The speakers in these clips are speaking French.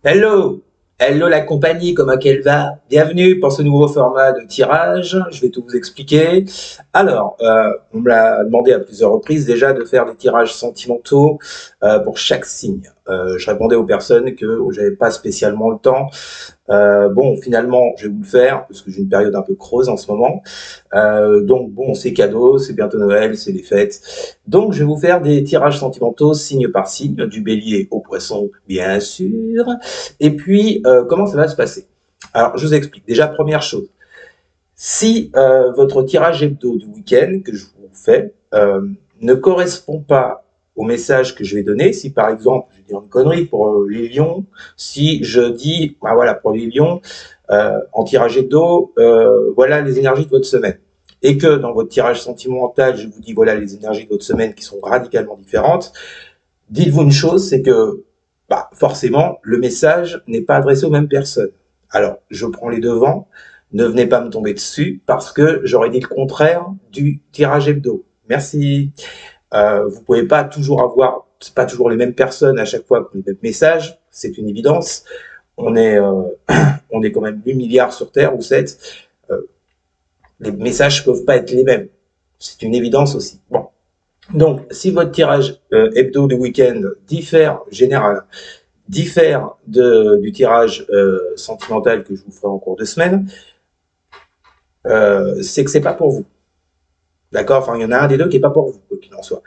Hello, hello la compagnie, comment qu'elle va? Bienvenue pour ce nouveau format de tirage. Je vais tout vous expliquer. Alors, on me l'a demandé à plusieurs reprises déjà de faire des tirages sentimentaux pour chaque signe. Je répondais aux personnes que j'avais pas spécialement le temps. Bon, finalement, je vais vous le faire parce que j'ai une période un peu creuse en ce moment. Donc bon, c'est cadeau, c'est bientôt Noël, c'est les fêtes. Donc je vais vous faire des tirages sentimentaux signe par signe, du bélier au poisson, bien sûr. Et puis, comment ça va se passer? Alors, je vous explique. Déjà, première chose, si votre tirage hebdo du week-end que je vous fais ne correspond pas au message que je vais donner, si par exemple, je vais dire une connerie pour les lions, si je dis, bah voilà, pour les lions, en tirage hebdo, voilà les énergies de votre semaine. Et que dans votre tirage sentimental, je vous dis, voilà les énergies de votre semaine qui sont radicalement différentes, dites-vous une chose, c'est que bah, forcément, le message n'est pas adressé aux mêmes personnes. Alors, je prends les devants, ne venez pas me tomber dessus, parce que j'aurais dit le contraire du tirage hebdo. Merci. Vous pouvez pas toujours avoir, c'est pas toujours les mêmes personnes à chaque fois pour les mêmes messages, c'est une évidence. On est, on est quand même 8 milliards sur Terre, ou 7. Euh, les messages peuvent pas être les mêmes. C'est une évidence aussi. Bon. Donc, si votre tirage hebdo de week-end diffère, général, diffère du tirage sentimental que je vous ferai en cours de semaine, c'est que c'est pas pour vous. D'accord? Enfin, il y en a un des deux qui est pas pour vous, quoi qu'il en soit.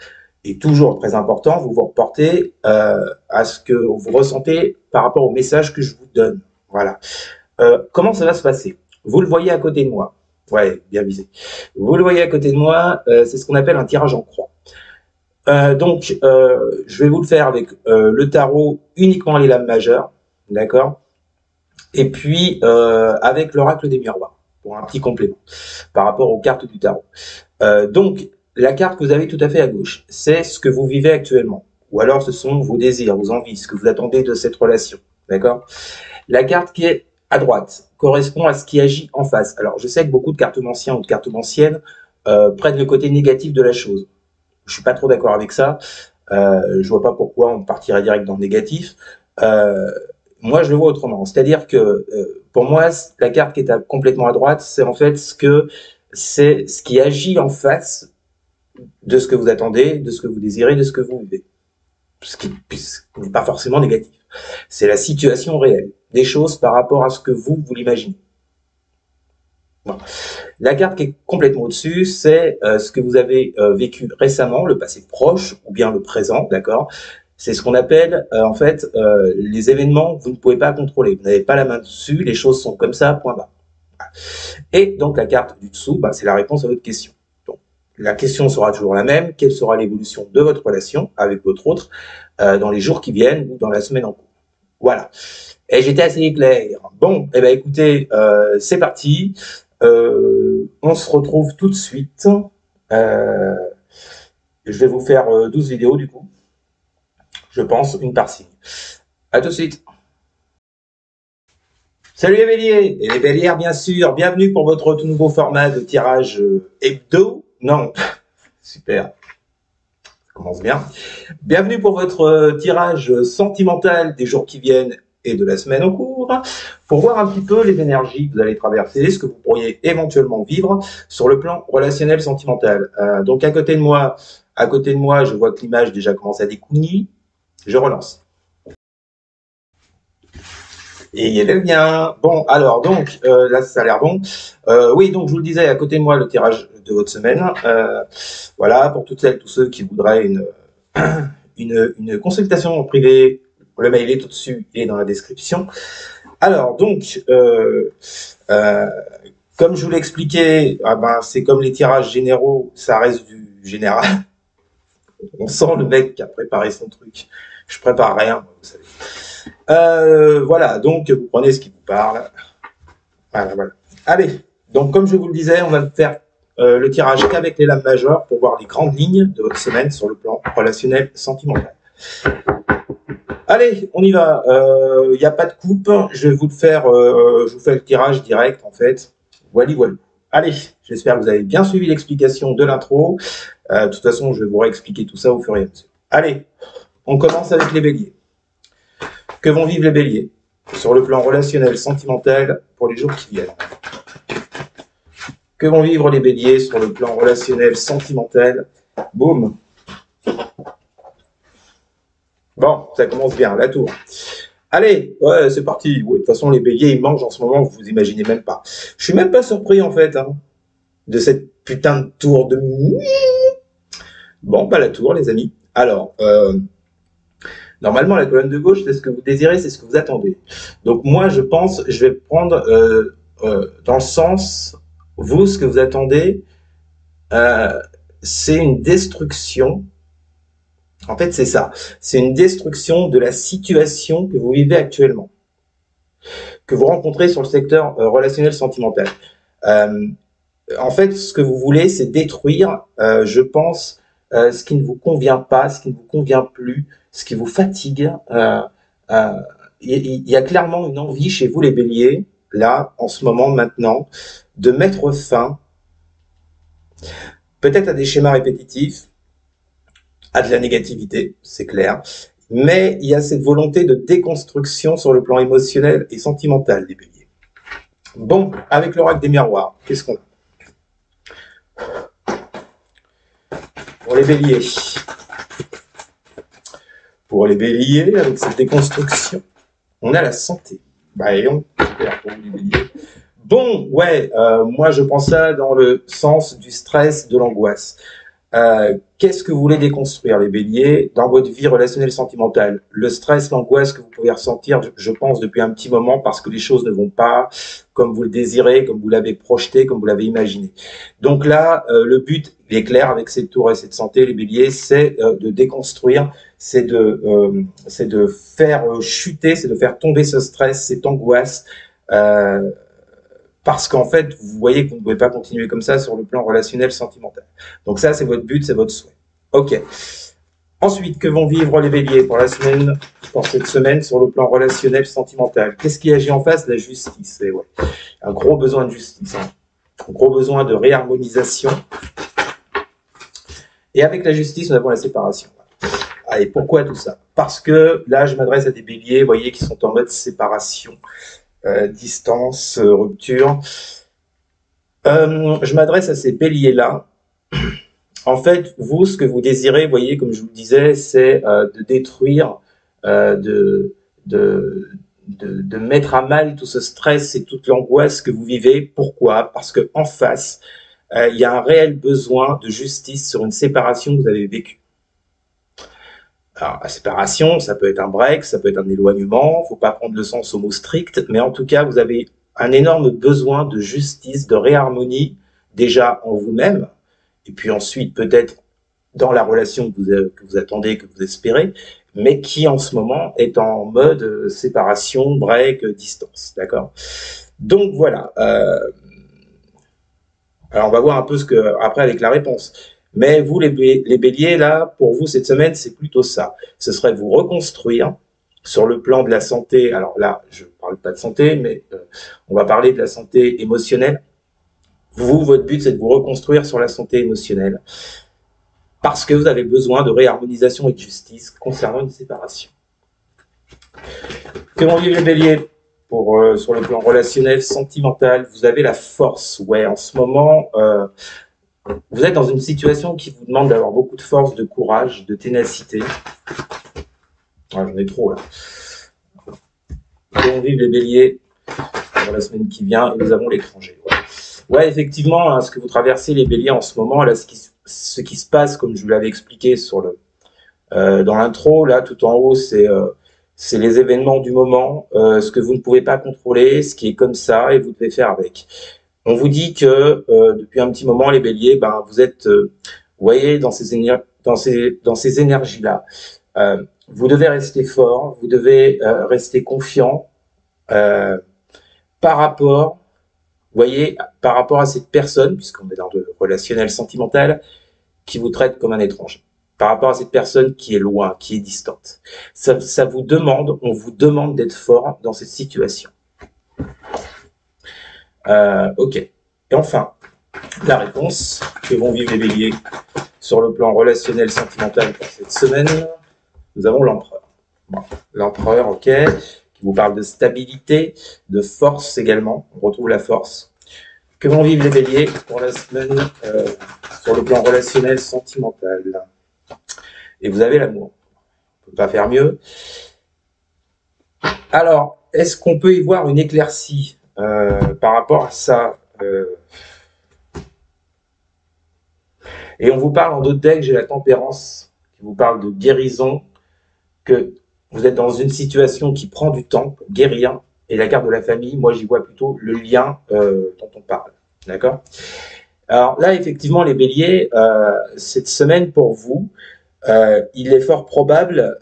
Et toujours très important, vous vous reportez à ce que vous ressentez par rapport au message que je vous donne. Voilà. Comment ça va se passer? Vous le voyez à côté de moi. Ouais, bien visé. Vous le voyez à côté de moi, c'est ce qu'on appelle un tirage en croix. Donc, je vais vous le faire avec le tarot uniquement les lames majeures, d'accord? Et puis avec l'oracle des miroirs pour un petit complément par rapport aux cartes du tarot. Donc, la carte que vous avez tout à fait à gauche, c'est ce que vous vivez actuellement, ou alors ce sont vos désirs, vos envies, ce que vous attendez de cette relation, d'accord? La carte qui est à droite correspond à ce qui agit en face. Alors, je sais que beaucoup de cartomanciens ou de cartomanciennes prennent le côté négatif de la chose. Je suis pas trop d'accord avec ça. Je vois pas pourquoi on partirait direct dans le négatif. Euh, Moi, je le vois autrement. C'est-à-dire que pour moi, la carte qui est complètement à droite, c'est en fait c'est ce qui agit en face de ce que vous attendez, de ce que vous désirez, de ce que vous vivez. Ce qui n'est pas forcément négatif. C'est la situation réelle des choses par rapport à ce que vous l'imaginez. Bon. La carte qui est complètement au-dessus, c'est ce que vous avez vécu récemment, le passé proche ou bien le présent, d'accord? C'est ce qu'on appelle en fait les événements que vous ne pouvez pas contrôler. Vous n'avez pas la main dessus, les choses sont comme ça, point barre. Et donc la carte du dessous, bah, c'est la réponse à votre question. Donc, la question sera toujours la même. Quelle sera l'évolution de votre relation avec votre autre dans les jours qui viennent ou dans la semaine en cours? Voilà. Et j'étais assez clair. Bon, eh ben écoutez, c'est parti. On se retrouve tout de suite. Euh, je vais vous faire 12 vidéos du coup. Je pense, une par signe. À tout de suite. Salut les béliers et les bélières bien sûr. Bienvenue pour votre tout nouveau format de tirage hebdo. Non, super. Ça commence bien. Bienvenue pour votre tirage sentimental des jours qui viennent et de la semaine en cours, pour voir un petit peu les énergies que vous allez traverser, ce que vous pourriez éventuellement vivre sur le plan relationnel sentimental. Donc à côté de moi, je vois que l'image déjà commence à découvrir. Je relance. Et il est bien. Bon, alors donc là ça a l'air bon. Oui, donc je vous le disais, à côté de moi le tirage de votre semaine. Voilà, pour toutes celles, tous ceux qui voudraient une consultation en privé, le mail est au-dessus et dans la description. Alors, donc, comme je vous l'ai expliqué, ah ben, c'est comme les tirages généraux, ça reste du général. On sent le mec qui a préparé son truc. Je prépare rien, vous savez. Voilà, donc vous prenez ce qui vous parle. Voilà, voilà. Allez, donc comme je vous le disais, on va faire le tirage qu'avec les lames majeures pour voir les grandes lignes de votre semaine sur le plan relationnel sentimental. Allez, on y va. Il n'y a pas de coupe. Je vais vous le faire. Je vous fais le tirage direct en fait. Voilà, voilà. Allez, j'espère que vous avez bien suivi l'explication de l'intro. De toute façon, je vais vous réexpliquer tout ça au fur et à mesure. Allez, on commence avec les béliers. Que vont vivre les béliers? sur le plan relationnel, sentimental, pour les jours qui viennent. Que vont vivre les béliers sur le plan relationnel, sentimental? Boum. Bon, ça commence bien, la tour. Allez, ouais, c'est parti. Ouais, de toute façon, les béliers, ils mangent en ce moment, vous imaginez même pas. Je suis même pas surpris, en fait, hein, de cette putain de tour de... Bon, bah la tour, les amis. Alors, normalement, la colonne de gauche, c'est ce que vous désirez, c'est ce que vous attendez. Donc moi, je pense, je vais prendre dans le sens, vous, ce que vous attendez, c'est une destruction. En fait, c'est ça. C'est une destruction de la situation que vous vivez actuellement, que vous rencontrez sur le secteur relationnel sentimental. En fait, ce que vous voulez, c'est détruire, je pense, ce qui ne vous convient pas, ce qui ne vous convient plus, ce qui vous fatigue. Il y a clairement une envie chez vous, les béliers, là, en ce moment, maintenant, de mettre fin, peut-être à des schémas répétitifs, à de la négativité, c'est clair, mais il y a cette volonté de déconstruction sur le plan émotionnel et sentimental des béliers. Bon, avec l'oracle des miroirs, qu'est-ce qu'on a? Pour les béliers. Pour les béliers, avec cette déconstruction, on a la santé. Bah, et on pour les béliers. Bon, ouais, moi je pense ça dans le sens du stress, de l'angoisse. Qu'est-ce que vous voulez déconstruire, les béliers, dans votre vie relationnelle sentimentale? Le stress, l'angoisse que vous pouvez ressentir, je pense, depuis un petit moment, parce que les choses ne vont pas comme vous le désirez, comme vous l'avez projeté, comme vous l'avez imaginé. Donc là, le but, il est clair avec cette tour et cette santé, les béliers, c'est de déconstruire, c'est de faire chuter, c'est de faire tomber ce stress, cette angoisse, parce qu'en fait, vous voyez que vous ne pouvez pas continuer comme ça sur le plan relationnel sentimental. Donc ça, c'est votre but, c'est votre souhait. Ok. Ensuite, que vont vivre les béliers pour cette semaine sur le plan relationnel sentimental? Qu'est-ce qui agit en face? La justice. Et ouais. Un gros besoin de justice, hein. Un gros besoin de réharmonisation. Et avec la justice, nous avons la séparation. Et pourquoi tout ça? Parce que là, je m'adresse à des béliers, vous voyez, qui sont en mode séparation. Distance, rupture. Je m'adresse à ces béliers-là. En fait, vous, ce que vous désirez, vous voyez, comme je vous le disais, c'est de détruire, de mettre à mal tout ce stress et toute l'angoisse que vous vivez. Pourquoi? Parce qu'en face, il y a un réel besoin de justice sur une séparation que vous avez vécue. Alors, la séparation, ça peut être un break, ça peut être un éloignement, il ne faut pas prendre le sens au mot strict, mais en tout cas, vous avez un énorme besoin de justice, de réharmonie, déjà en vous-même, et puis ensuite peut-être dans la relation que vous attendez, que vous espérez, mais qui en ce moment est en mode séparation, break, distance, d'accord? Donc voilà. Alors on va voir un peu après avec la réponse. Mais vous, les béliers, là, pour vous, cette semaine, c'est plutôt ça. Ce serait vous reconstruire sur le plan de la santé. Alors là, je ne parle pas de santé, mais on va parler de la santé émotionnelle. Vous, votre but, c'est de vous reconstruire sur la santé émotionnelle parce que vous avez besoin de réharmonisation et de justice concernant une séparation. Que vont vivre les béliers sur le plan relationnel, sentimental? Vous avez la force. Ouais, en ce moment... vous êtes dans une situation qui vous demande d'avoir beaucoup de force, de courage, de ténacité. Ah, j'en ai trop là. On vive les béliers dans la semaine qui vient et nous avons l'étranger. Ouais, effectivement, hein, ce que vous traversez les béliers en ce moment, là, ce qui se passe, comme je vous l'avais expliqué dans l'intro, là, tout en haut, c'est les événements du moment, ce que vous ne pouvez pas contrôler, ce qui est comme ça et vous devez faire avec. On vous dit que depuis un petit moment, les béliers, ben, vous êtes, vous voyez, dans ces énergies-là. Vous devez rester fort, vous devez rester confiant par rapport, vous voyez, par rapport à cette personne, puisqu'on est dans le relationnel sentimental, qui vous traite comme un étranger. Par rapport à cette personne qui est loin, qui est distante. Ça vous demande, on vous demande d'être fort dans cette situation. Ok. Et enfin, la réponse que vont vivre les béliers sur le plan relationnel sentimental pour cette semaine, nous avons l'empereur. Bon, l'empereur, ok, qui qui vous parle de stabilité, de force également. On retrouve la force. Que vont vivre les béliers pour la semaine sur le plan relationnel, sentimental? Et vous avez l'amour. On ne peut pas faire mieux. Alors, est-ce qu'on peut y voir une éclaircie par rapport à ça? Et on vous parle en d'autres decks, j'ai la tempérance, qui vous parle de guérison, que vous êtes dans une situation qui prend du temps pour guérir, et la carte de la famille, moi j'y vois plutôt le lien dont on parle. D'accord? Alors là, effectivement, les béliers, cette semaine pour vous, il est fort probable,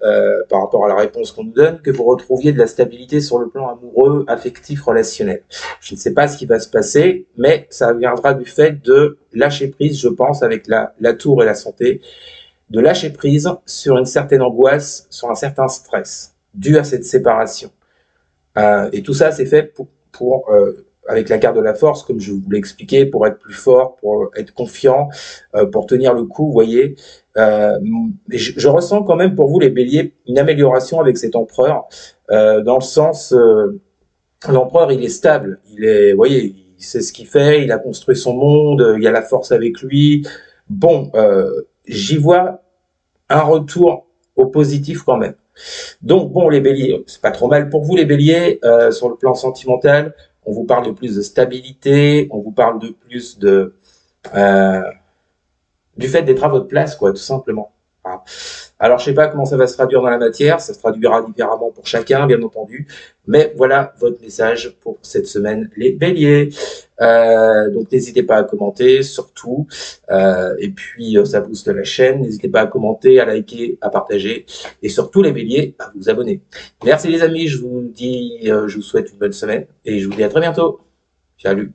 par rapport à la réponse qu'on nous donne, que vous retrouviez de la stabilité sur le plan amoureux, affectif, relationnel. Je ne sais pas ce qui va se passer, mais ça viendra du fait de lâcher prise, je pense, avec la tour et la santé, de lâcher prise sur une certaine angoisse, sur un certain stress, dû à cette séparation. Et tout ça, c'est fait avec la carte de la force, comme je vous l'ai expliqué, pour être plus fort, pour être confiant, pour tenir le coup, vous voyez. Je ressens quand même pour vous, les béliers, une amélioration avec cet empereur, dans le sens, l'empereur, il est stable, vous voyez, il sait ce qu'il fait, il a construit son monde, il y a la force avec lui. Bon, j'y vois un retour au positif quand même. Donc bon, les béliers, c'est pas trop mal pour vous les béliers, sur le plan sentimental, on vous parle de plus de stabilité, on vous parle de plus de du fait d'être à votre place, quoi, tout simplement. Voilà. Alors, je sais pas comment ça va se traduire dans la matière, ça se traduira différemment pour chacun, bien entendu, mais voilà votre message pour cette semaine, les béliers. Donc, n'hésitez pas à commenter, surtout, et puis ça booste la chaîne. N'hésitez pas à commenter, à liker, à partager, et surtout les béliers, à vous abonner. Merci les amis, je vous souhaite une bonne semaine, et je vous dis à très bientôt. Salut.